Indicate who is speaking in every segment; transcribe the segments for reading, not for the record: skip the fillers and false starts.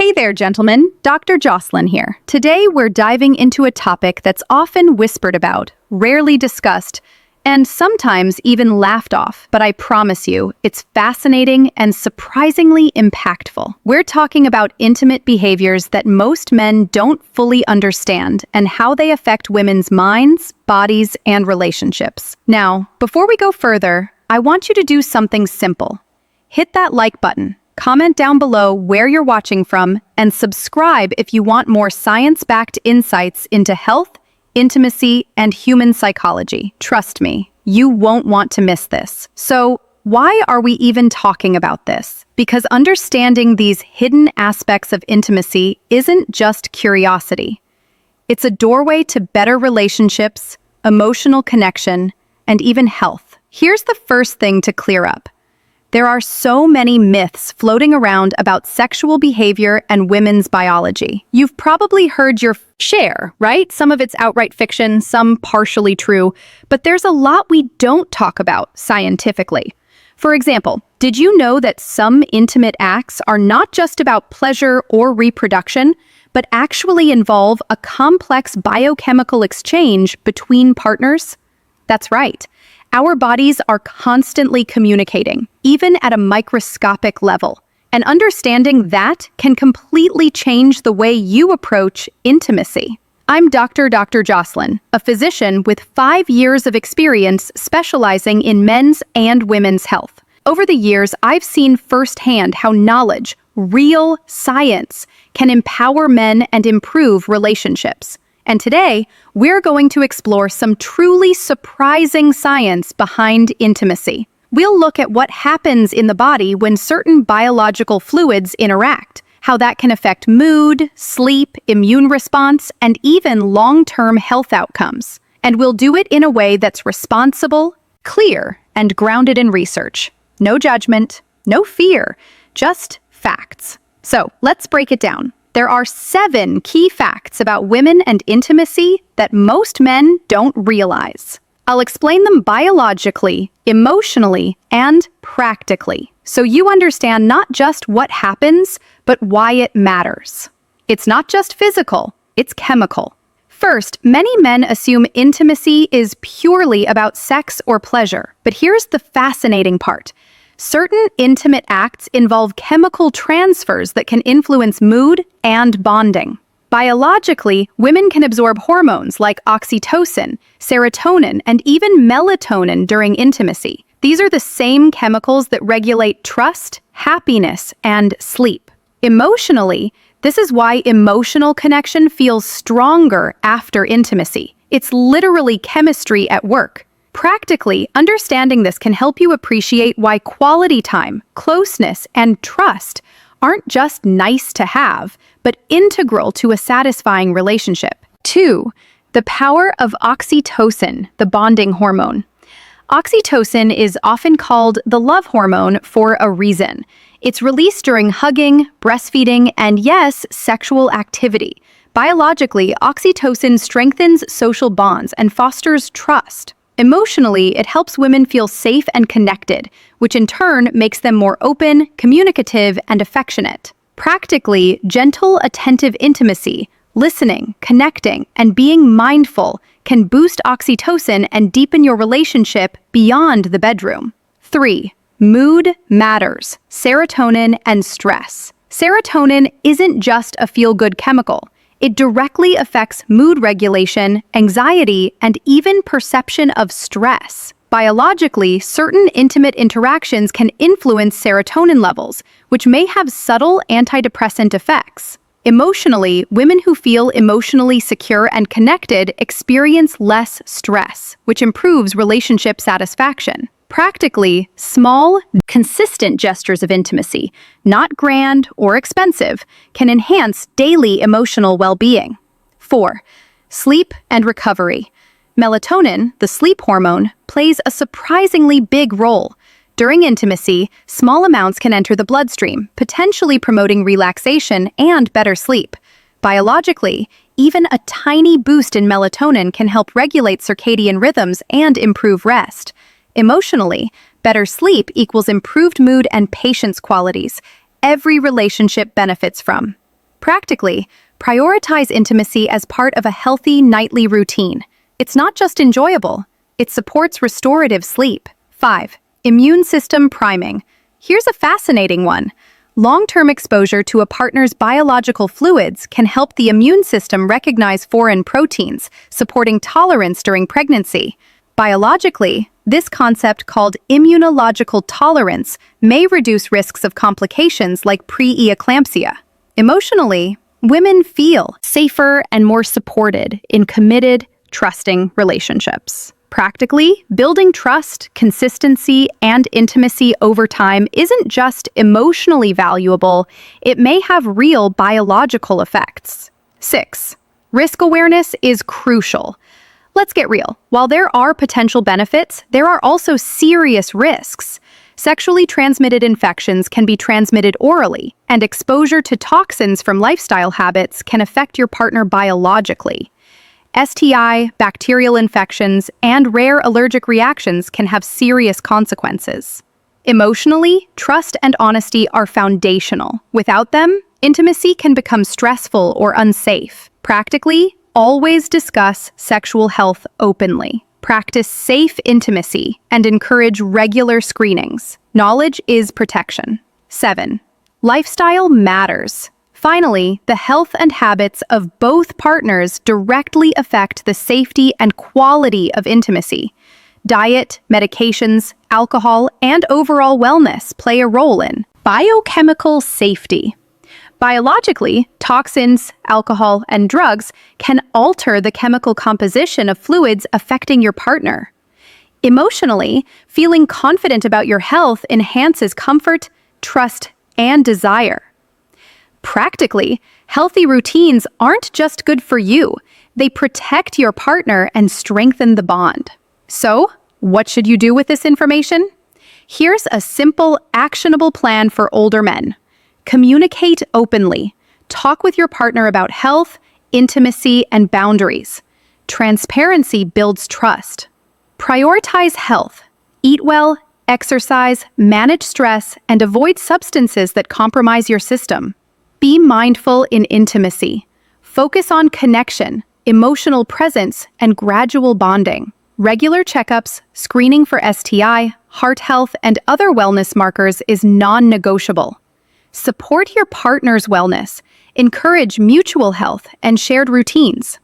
Speaker 1: Hey there, gentlemen. Dr. Jocelyn here. Today, we're diving into a topic that's often whispered about, rarely discussed, and sometimes even laughed off. But I promise you, it's fascinating and surprisingly impactful. We're talking about intimate behaviors that most men don't fully understand and how they affect women's minds, bodies, and relationships. Now, before we go further, I want you to do something simple. Hit that like button. Comment down below where you're watching from, and subscribe if you want more science-backed insights into health, intimacy, and human psychology. Trust me, you won't want to miss this. So, why are we even talking about this? Because understanding these hidden aspects of intimacy isn't just curiosity. It's a doorway to better relationships, emotional connection, and even health. Here's the first thing to clear up. There are so many myths floating around about sexual behavior and women's biology. You've probably heard your share, right? Some of it's outright fiction, some partially true, but there's a lot we don't talk about scientifically. For example, did you know that some intimate acts are not just about pleasure or reproduction, but actually involve a complex biochemical exchange between partners? That's right. Our bodies are constantly communicating, even at a microscopic level. And understanding that can completely change the way you approach intimacy. I'm Dr. Jocelyn, a physician with 5 years of experience specializing in men's and women's health. Over the years, I've seen firsthand how knowledge, real science, can empower men and improve relationships. And today, we're going to explore some truly surprising science behind intimacy. We'll look at what happens in the body when certain biological fluids interact, how that can affect mood, sleep, immune response, and even long-term health outcomes. And we'll do it in a way that's responsible, clear, and grounded in research. No judgment, no fear, just facts. So, let's break it down. There are 7 key facts about women and intimacy that most men don't realize. I'll explain them biologically, emotionally, and practically, so you understand not just what happens, but why it matters. It's not just physical, it's chemical. First, many men assume intimacy is purely about sex or pleasure, but here's the fascinating part. Certain intimate acts involve chemical transfers that can influence mood and bonding. Biologically, women can absorb hormones like oxytocin, serotonin, and even melatonin during intimacy. These are the same chemicals that regulate trust, happiness, and sleep. Emotionally, this is why emotional connection feels stronger after intimacy. It's literally chemistry at work. Practically, understanding this can help you appreciate why quality time, closeness, and trust aren't just nice to have, but integral to a satisfying relationship. 2. The power of oxytocin, the bonding hormone. Oxytocin is often called the love hormone for a reason. It's released during hugging, breastfeeding, and yes, sexual activity. Biologically, oxytocin strengthens social bonds and fosters trust. Emotionally, it helps women feel safe and connected, which in turn makes them more open, communicative, and affectionate. Practically, gentle, attentive intimacy, listening, connecting, and being mindful can boost oxytocin and deepen your relationship beyond the bedroom. 3. Mood matters, serotonin and stress. Serotonin isn't just a feel-good chemical. It directly affects mood regulation, anxiety, and even perception of stress. Biologically, certain intimate interactions can influence serotonin levels, which may have subtle antidepressant effects. Emotionally, women who feel emotionally secure and connected experience less stress, which improves relationship satisfaction. Practically, small, consistent gestures of intimacy, not grand or expensive, can enhance daily emotional well-being. 4. Sleep and recovery. Melatonin, the sleep hormone, plays a surprisingly big role. During intimacy, small amounts can enter the bloodstream, potentially promoting relaxation and better sleep. Biologically, even a tiny boost in melatonin can help regulate circadian rhythms and improve rest. Emotionally, better sleep equals improved mood and patience qualities every relationship benefits from. Practically, prioritize intimacy as part of a healthy nightly routine. It's not just enjoyable, it supports restorative sleep. 5. Immune system priming. Here's a fascinating one. Long-term exposure to a partner's biological fluids can help the immune system recognize foreign proteins, supporting tolerance during pregnancy. Biologically, this concept called immunological tolerance may reduce risks of complications like pre-eclampsia. Emotionally, women feel safer and more supported in committed, trusting relationships. Practically, building trust, consistency, and intimacy over time isn't just emotionally valuable, it may have real biological effects. 6. Risk awareness is crucial. Let's get real. While there are potential benefits, there are also serious risks. Sexually transmitted infections can be transmitted orally, and exposure to toxins from lifestyle habits can affect your partner biologically. STI, bacterial infections, and rare allergic reactions can have serious consequences. Emotionally, trust and honesty are foundational. Without them, intimacy can become stressful or unsafe. Practically, always discuss sexual health openly. Practice safe intimacy and encourage regular screenings. Knowledge is protection. 7. Lifestyle matters. Finally, the health and habits of both partners directly affect the safety and quality of intimacy. Diet, medications, alcohol, and overall wellness play a role in biochemical safety. Biologically, toxins, alcohol, and drugs can alter the chemical composition of fluids affecting your partner. Emotionally, feeling confident about your health enhances comfort, trust, and desire. Practically, healthy routines aren't just good for you, they protect your partner and strengthen the bond. So, what should you do with this information? Here's a simple, actionable plan for older men. Communicate openly. Talk with your partner about health, intimacy, and boundaries. Transparency builds trust. Prioritize health. Eat well, exercise, manage stress, and avoid substances that compromise your system. Be mindful in intimacy. Focus on connection, emotional presence, and gradual bonding. Regular checkups, screening for STI, heart health, and other wellness markers is non-negotiable. Support your partner's wellness, encourage mutual health, and shared routines.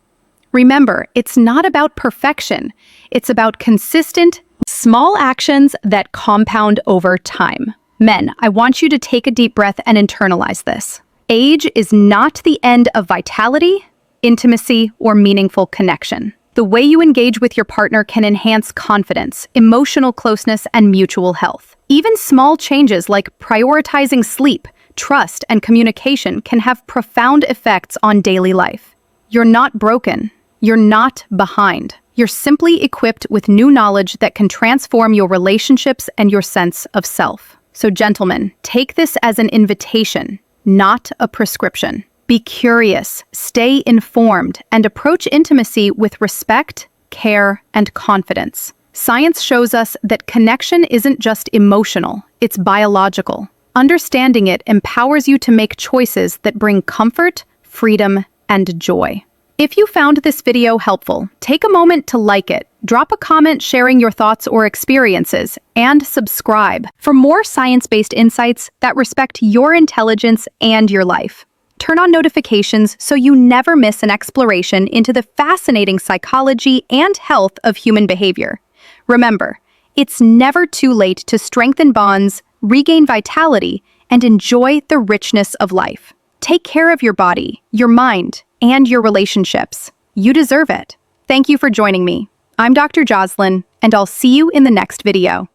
Speaker 1: Remember, it's not about perfection. It's about consistent, small actions that compound over time. Men, I want you to take a deep breath and internalize this. Age is not the end of vitality, intimacy, or meaningful connection. The way you engage with your partner can enhance confidence, emotional closeness, and mutual health. Even small changes like prioritizing sleep, trust, and communication can have profound effects on daily life. You're not broken. You're not behind. You're simply equipped with new knowledge that can transform your relationships and your sense of self. So, gentlemen, take this as an invitation, not a prescription. Be curious, stay informed, and approach intimacy with respect, care, and confidence. Science shows us that connection isn't just emotional, it's biological. Understanding it empowers you to make choices that bring comfort, freedom, and joy. If you found this video helpful, take a moment to like it, drop a comment sharing your thoughts or experiences, and subscribe for more science-based insights that respect your intelligence and your life. Turn on notifications so you never miss an exploration into the fascinating psychology and health of human behavior. Remember, it's never too late to strengthen bonds, regain vitality, and enjoy the richness of life. Take care of your body, your mind, and your relationships. You deserve it. Thank you for joining me. I'm Dr. Jocelyn, and I'll see you in the next video.